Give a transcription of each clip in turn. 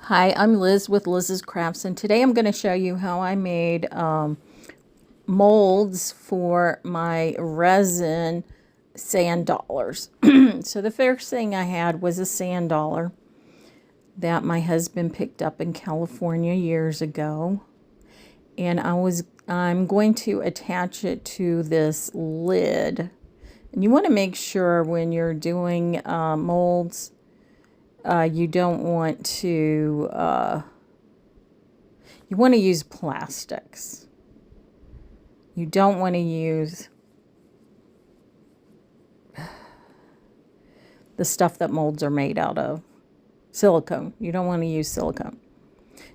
Hi, I'm Liz with Liz's Crafts, and today I'm going to show you how I made molds for my resin sand dollars. So the first thing I had was a sand dollar that my husband picked up in California years ago, and I'm going to attach it to this lid. And you want to make sure when you're doing molds, you don't want to you want to use plastics. You don't want to use the stuff that molds are made out of. Silicone. You don't want to use silicone.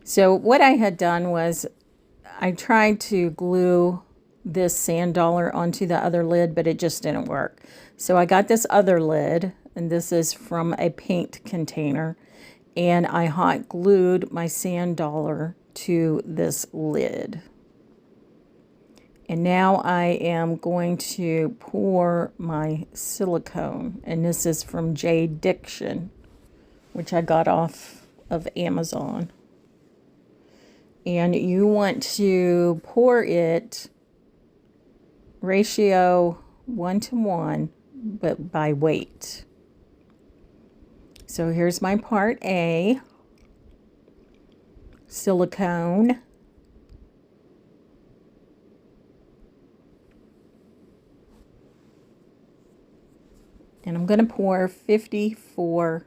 So what I had done was I tried to glue this sand dollar onto the other lid, but it just didn't work. So I got this other lid, and this is from a paint container, and I hot glued my sand dollar to this lid. And now I am going to pour my silicone, and this is from J. Diction, which I got off of Amazon. And you want to pour it ratio 1:1, but by weight. So here's my part A, silicone. And I'm going to pour 54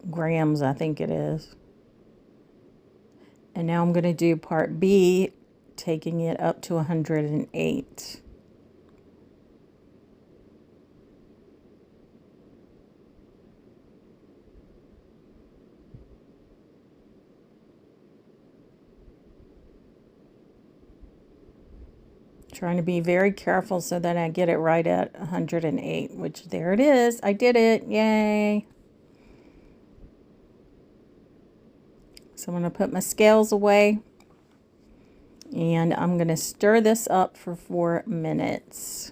grams, I think it is. And now I'm going to do part B, taking it up to 108. Trying to be very careful so that I get it right at 108, which there it is. I did it. Yay. So I'm going to put my scales away, and I'm going to stir this up for 4 minutes.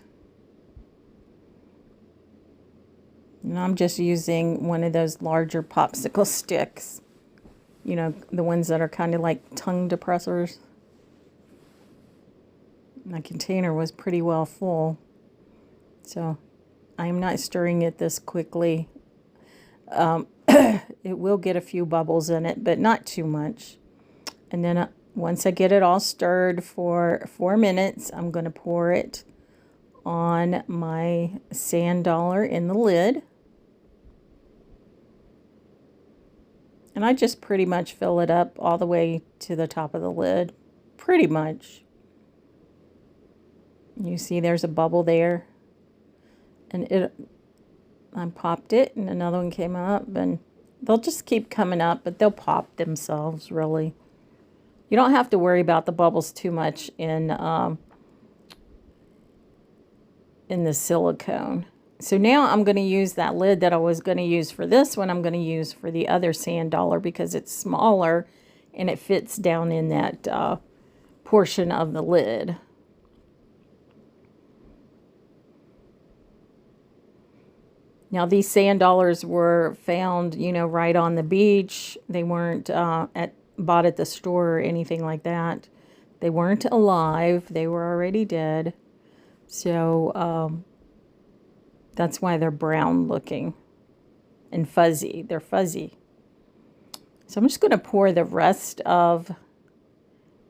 And I'm just using one of those larger popsicle sticks. You know, the ones that are kind of like tongue depressors. My container was pretty well full, so I'm not stirring it this quickly. It will get a few bubbles in it, but not too much. And then once I get it all stirred for 4 minutes, I'm going to pour it on my sand dollar in the lid. And I just pretty much fill it up all the way to the top of the lid, pretty much. You see there's a bubble there, and I popped it, and another one came up, and they'll just keep coming up, but they'll pop themselves, really. You don't have to worry about the bubbles too much in the silicone. So now I'm going to use that lid that I was going to use for this one. I'm going to use for the other sand dollar because it's smaller and it fits down in that portion of the lid. Now, these sand dollars were found, you know, right on the beach. They weren't bought at the store or anything like that. They weren't alive. They were already dead. So that's why they're brown looking and fuzzy. They're fuzzy. So I'm just going to pour the rest of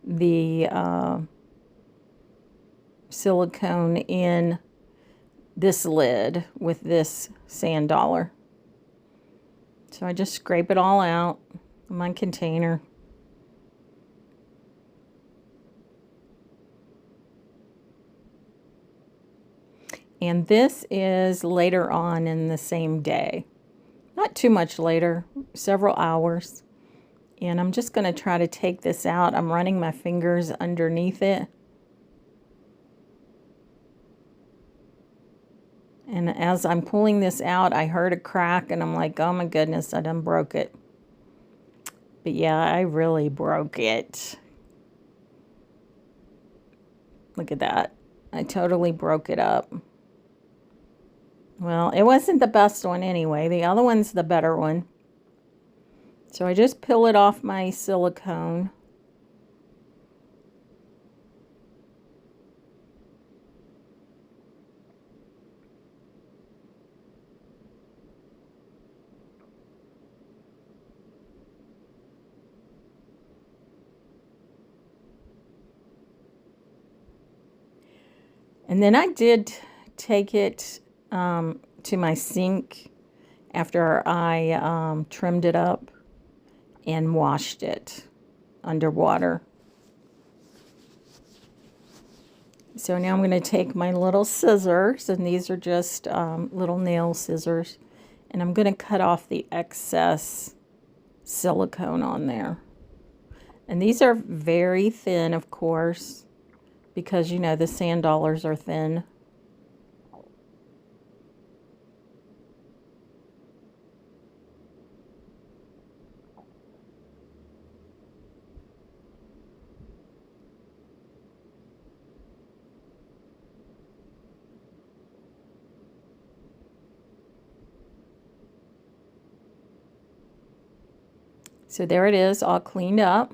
the silicone in this lid with this sand dollar. So I just scrape it all out in my container. And this is later on in the same day. Not too much later, several hours. And I'm just going to try to take this out. I'm running my fingers underneath it. And as I'm pulling this out, I heard a crack, and I'm like, oh my goodness, I done broke it. But yeah, I really broke it. Look at that. I totally broke it up. Well, it wasn't the best one anyway. The other one's the better one. So I just peel it off my silicone. And then I did take it to my sink after I trimmed it up and washed it underwater. So now I'm going to take my little scissors, and these are just little nail scissors, and I'm going to cut off the excess silicone on there. And these are very thin, of course, because you know the sand dollars are thin. So there it is, all cleaned up.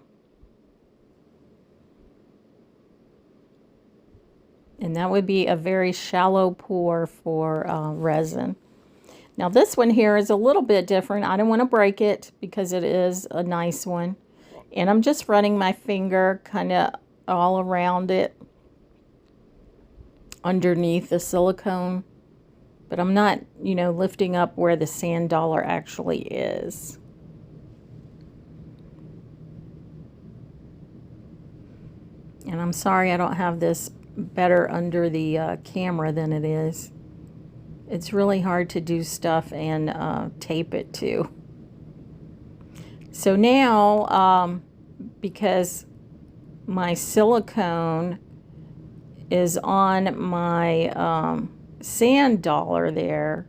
And that would be a very shallow pour for resin. Now this one here is a little bit different. I don't want to break it because it is a nice one. And I'm just running my finger kind of all around it underneath the silicone. But I'm not, you know, lifting up where the sand dollar actually is. And I'm sorry I don't have this better under the camera than it is. It's really hard to do stuff and tape it too. So now, because my silicone is on my sand dollar there,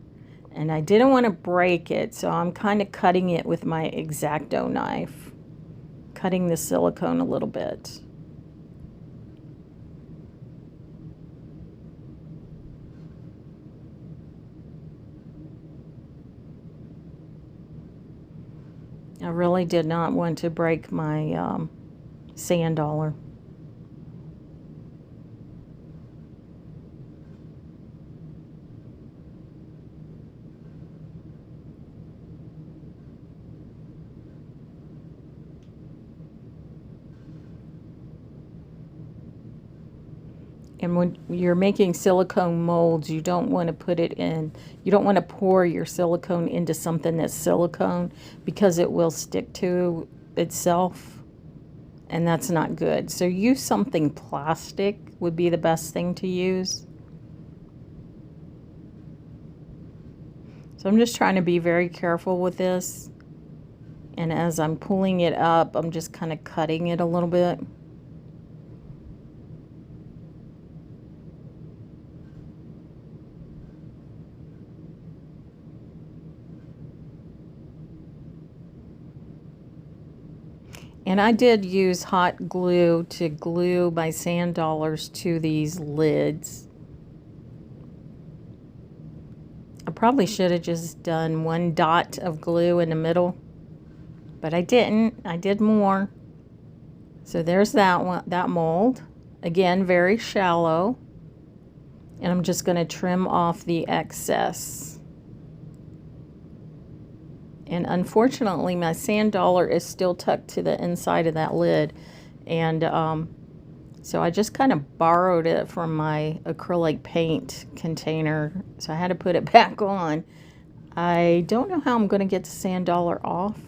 and I didn't want to break it, so I'm kind of cutting it with my X-Acto knife, cutting the silicone a little bit. I really did not want to break my sand dollar. And when you're making silicone molds, you don't want to put it in, you don't want to pour your silicone into something that's silicone because it will stick to itself, and that's not good. So use something plastic would be the best thing to use. So I'm just trying to be very careful with this. And as I'm pulling it up, I'm just kind of cutting it a little bit. And I did use hot glue to glue my sand dollars to these lids. I probably should have just done one dot of glue in the middle, but I didn't. I did more. So there's that one, that mold. Again, very shallow. And I'm just going to trim off the excess. And unfortunately, my sand dollar is still tucked to the inside of that lid. And so I just kind of borrowed it from my acrylic paint container. So I had to put it back on. I don't know how I'm going to get the sand dollar off.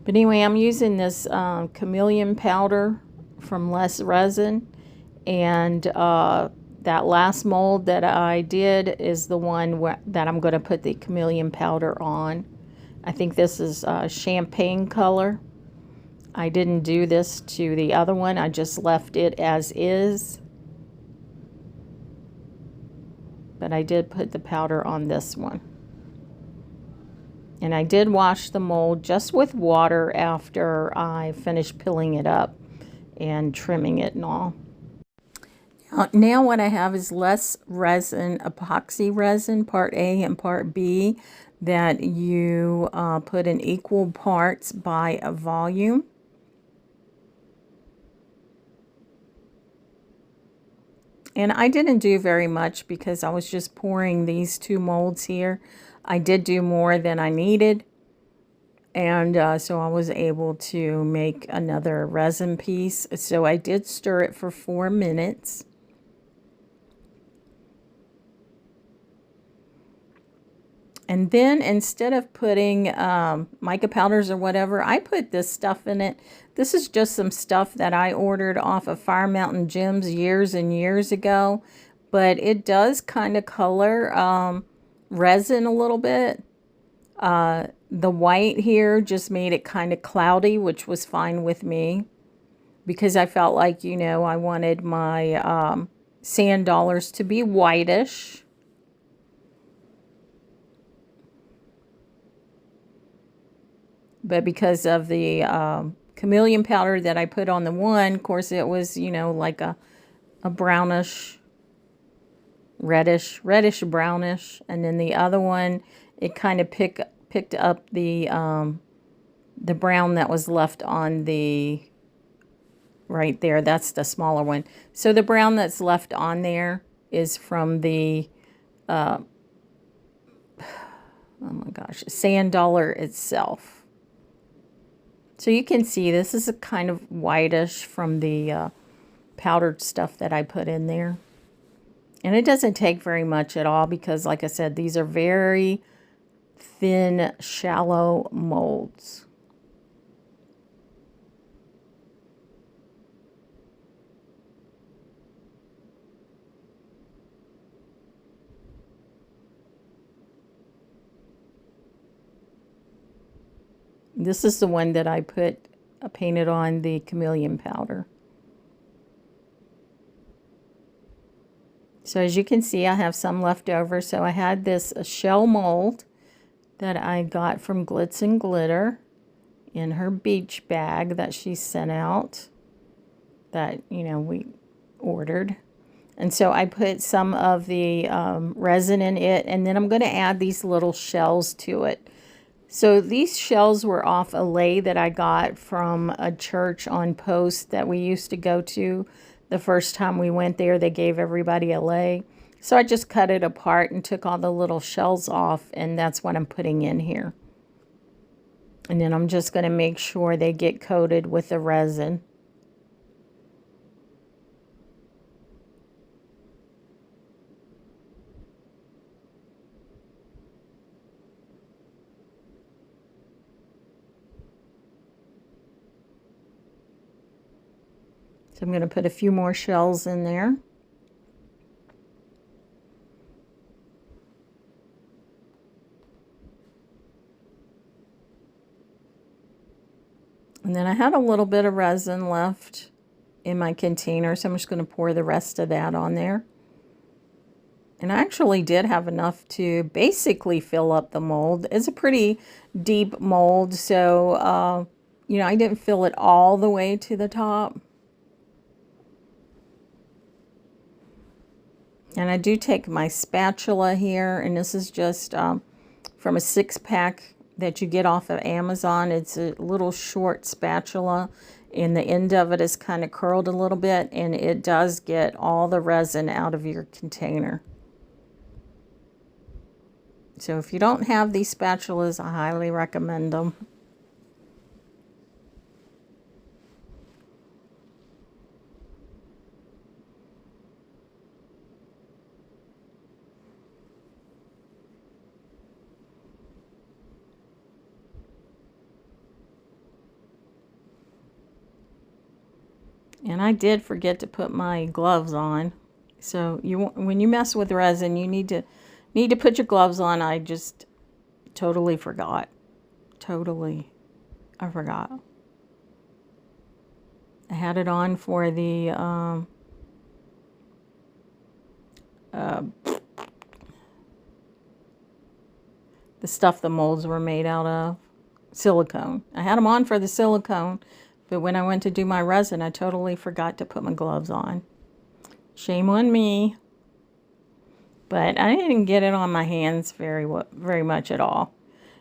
But anyway, I'm using this chameleon powder from Resin. And that last mold that I did is the one that I'm going to put the chameleon powder on. I think this is champagne color. I didn't do this to the other one. I just left it as is. But I did put the powder on this one. And I did wash the mold just with water after I finished peeling it up and trimming it and all. Now what I have is less resin, epoxy resin, part A and part B. that you put in equal parts by a volume. And I didn't do very much because I was just pouring these 2 molds here. I did do more than I needed. And so I was able to make another resin piece. So I did stir it for 4 minutes. And then instead of putting mica powders or whatever, I put this stuff in it. This is just some stuff that I ordered off of Fire Mountain Gems years and years ago. But it does kind of color resin a little bit. The white here just made it kind of cloudy, which was fine with me. Because I felt like, you know, I wanted my sand dollars to be whitish. But because of the chameleon powder that I put on the one, of course, it was, you know, like a brownish, reddish brownish. And then the other one, it kind of picked up the brown that was left on the, right there. That's the smaller one. So the brown that's left on there is from the, oh my gosh, sand dollar itself. So you can see this is a kind of whitish from the powdered stuff that I put in there. And it doesn't take very much at all because, like I said, these are very thin, shallow molds. This is the one that I painted on the chameleon powder. So as you can see, I have some left over. So I had this shell mold that I got from Glitz and Glitter in her beach bag that she sent out that, you know, we ordered. And so I put some of the resin in it, and then I'm going to add these little shells to it. So these shells were off a lei that I got from a church on Post that we used to go to. The first time we went there, they gave everybody a lei. So I just cut it apart and took all the little shells off, and that's what I'm putting in here. And then I'm just going to make sure they get coated with the resin. So I'm going to put a few more shells in there. And then I had a little bit of resin left in my container, so I'm just going to pour the rest of that on there. And I actually did have enough to basically fill up the mold. It's a pretty deep mold, so, you know, I didn't fill it all the way to the top. And I do take my spatula here, and this is just from a 6-pack that you get off of Amazon. It's a little short spatula, and the end of it is kind of curled a little bit, and it does get all the resin out of your container. So if you don't have these spatulas, I highly recommend them. And I did forget to put my gloves on. So when you mess with resin, you need to put your gloves on. I just totally forgot. I forgot. I had it on for the stuff the molds were made out of, silicone. I had them on for the silicone, but when I went to do my resin, I totally forgot to put my gloves on. Shame on me. but I didn't get it on my hands very much at all.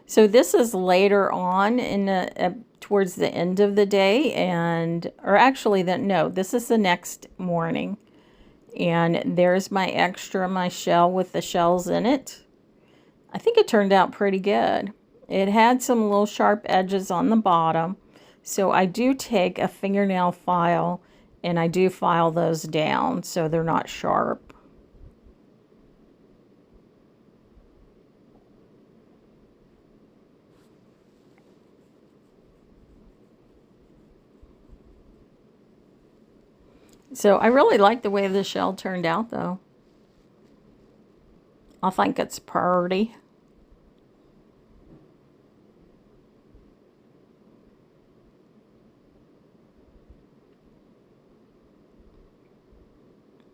So this is later on in the towards the end of the day, and or actually no, this is the next morning. And there's my shell with the shells in it. I think it turned out pretty good. It had some little sharp edges on the bottom. So I do take a fingernail file and I do file those down so they're not sharp. So I really like the way the shell turned out though. I think it's pretty.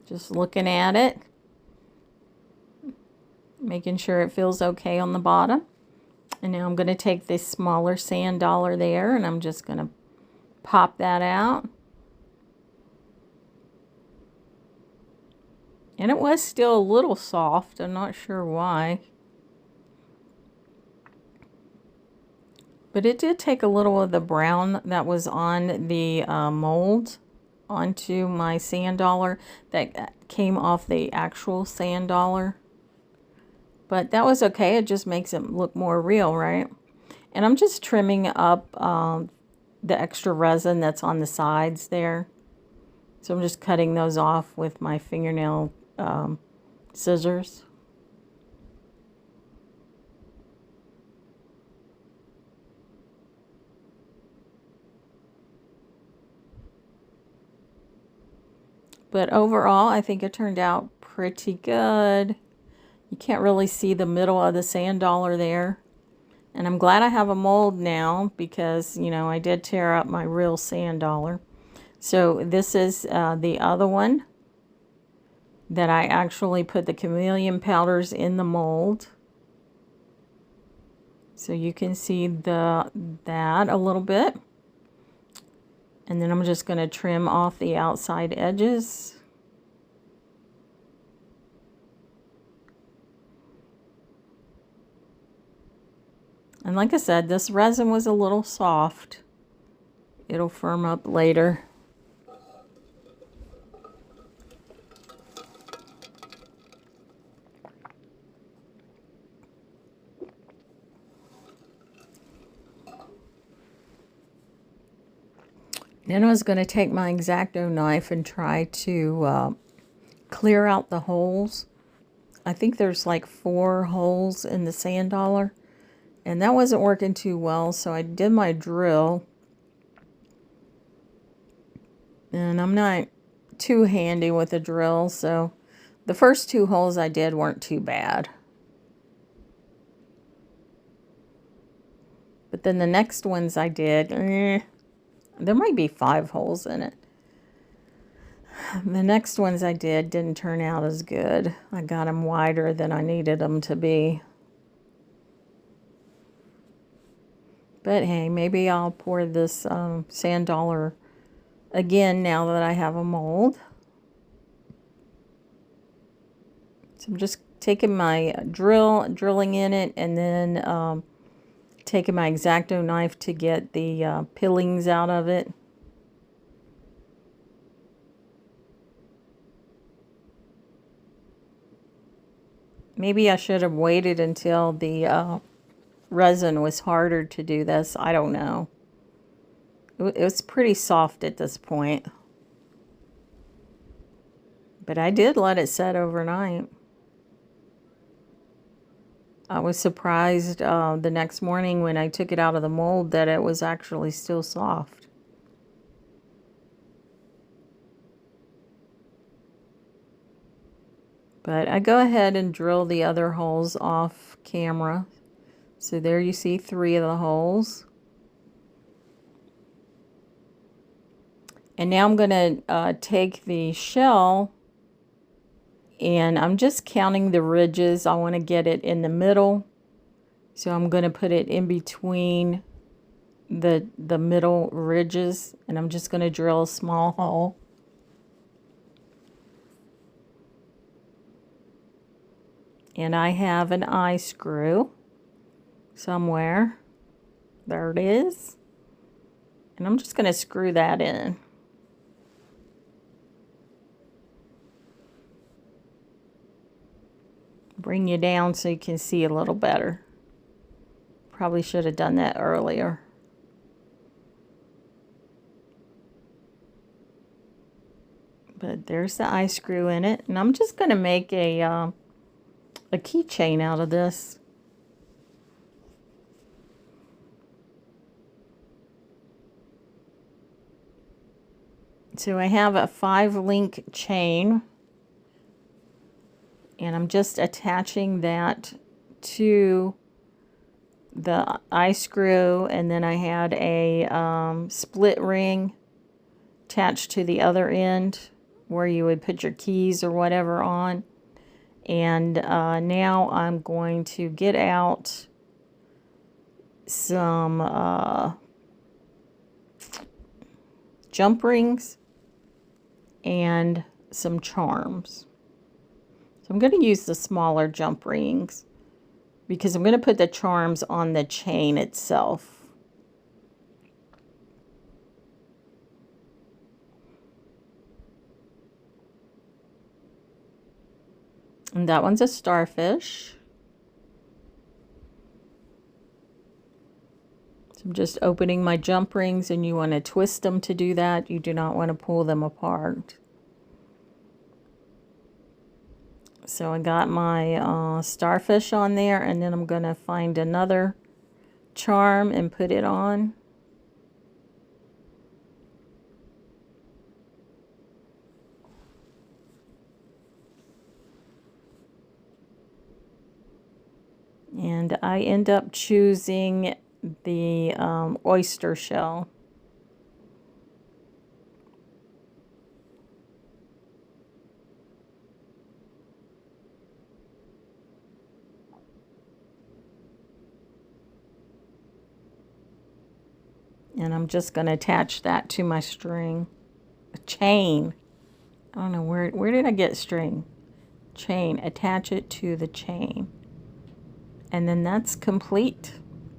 Just looking at it, making sure it feels okay on the bottom. And now I'm going to take this smaller sand dollar there and I'm just going to pop that out. And it was still a little soft. I'm not sure why. But it did take a little of the brown that was on the mold onto my sand dollar that came off the actual sand dollar. But that was okay. It just makes it look more real, right? And I'm just trimming up the extra resin that's on the sides there. So I'm just cutting those off with my fingernail scissors. But overall, I think it turned out pretty good. You can't really see the middle of the sand dollar there. And I'm glad I have a mold now because, you know, I did tear up my real sand dollar. So this is the other one that I actually put the chameleon powders in the mold. So you can see that a little bit. And then I'm just going to trim off the outside edges. And like I said, this resin was a little soft. It'll firm up later. Then I was going to take my X-Acto knife and try to clear out the holes. I think there's like 4 holes in the sand dollar. And that wasn't working too well, so I did my drill. And I'm not too handy with a drill, so the first 2 holes I did weren't too bad. But then the next ones I did, there might be 5 holes in it. The next ones I did didn't turn out as good. I got them wider than I needed them to be. But hey, maybe I'll pour this sand dollar again now that I have a mold. So I'm just taking my drilling in it, and then taking my X-Acto knife to get the peelings out of it. Maybe I should have waited until the resin was harder to do this. I don't know. It was pretty soft at this point. But I did let it set overnight. I was surprised the next morning when I took it out of the mold that it was actually still soft. But I go ahead and drill the other holes off camera. So there you see 3 of the holes. And now I'm going to take the shell, and I'm just counting the ridges. I want to get it in the middle. So I'm going to put it in between the middle ridges, and I'm just going to drill a small hole. And I have an eye screw somewhere. There it is. And I'm just going to screw that in. Bring you down so you can see a little better. Probably should have done that earlier. But there's the eye screw in it. And I'm just going to make a keychain out of this. So I have a 5-link chain, and I'm just attaching that to the eye screw, and then I had a split ring attached to the other end where you would put your keys or whatever on. And now I'm going to get out some jump rings and some charms. So I'm going to use the smaller jump rings because I'm going to put the charms on the chain itself. And that one's a starfish. So I'm just opening my jump rings, and you want to twist them to do that. You do not want to pull them apart. So I got my starfish on there, and then I'm going to find another charm and put it on. And I end up choosing the oyster shell. And I'm just going to attach that to my string. A chain. I don't know, where did I get string? Chain. Attach it to the chain. And then that's complete.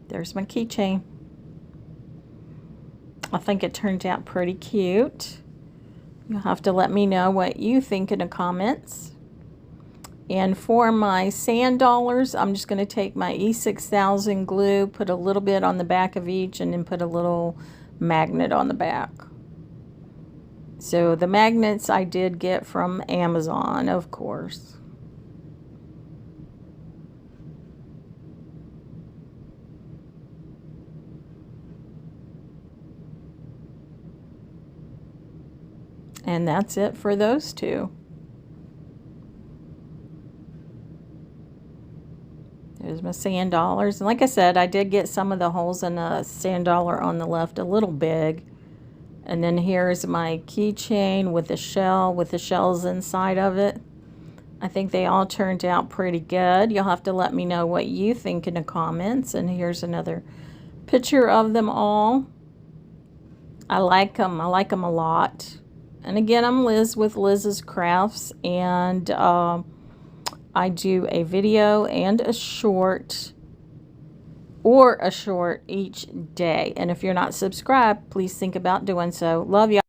There's my keychain. I think it turned out pretty cute. You'll have to let me know what you think in the comments. And for my sand dollars, I'm just going to take my E6000 glue, put a little bit on the back of each, and then put a little magnet on the back. So the magnets I did get from Amazon, of course. And that's it for those two. There's my sand dollars. And like I said, I did get some of the holes in the sand dollar on the left a little big. And then here's my keychain with the shell, with the shells inside of it. I think they all turned out pretty good. You'll have to let me know what you think in the comments. And here's another picture of them all. I like them. I like them a lot. And again, I'm Liz with Liz's Crafts, and I do a video and a short, or a short each day. And if you're not subscribed, please think about doing so. Love you.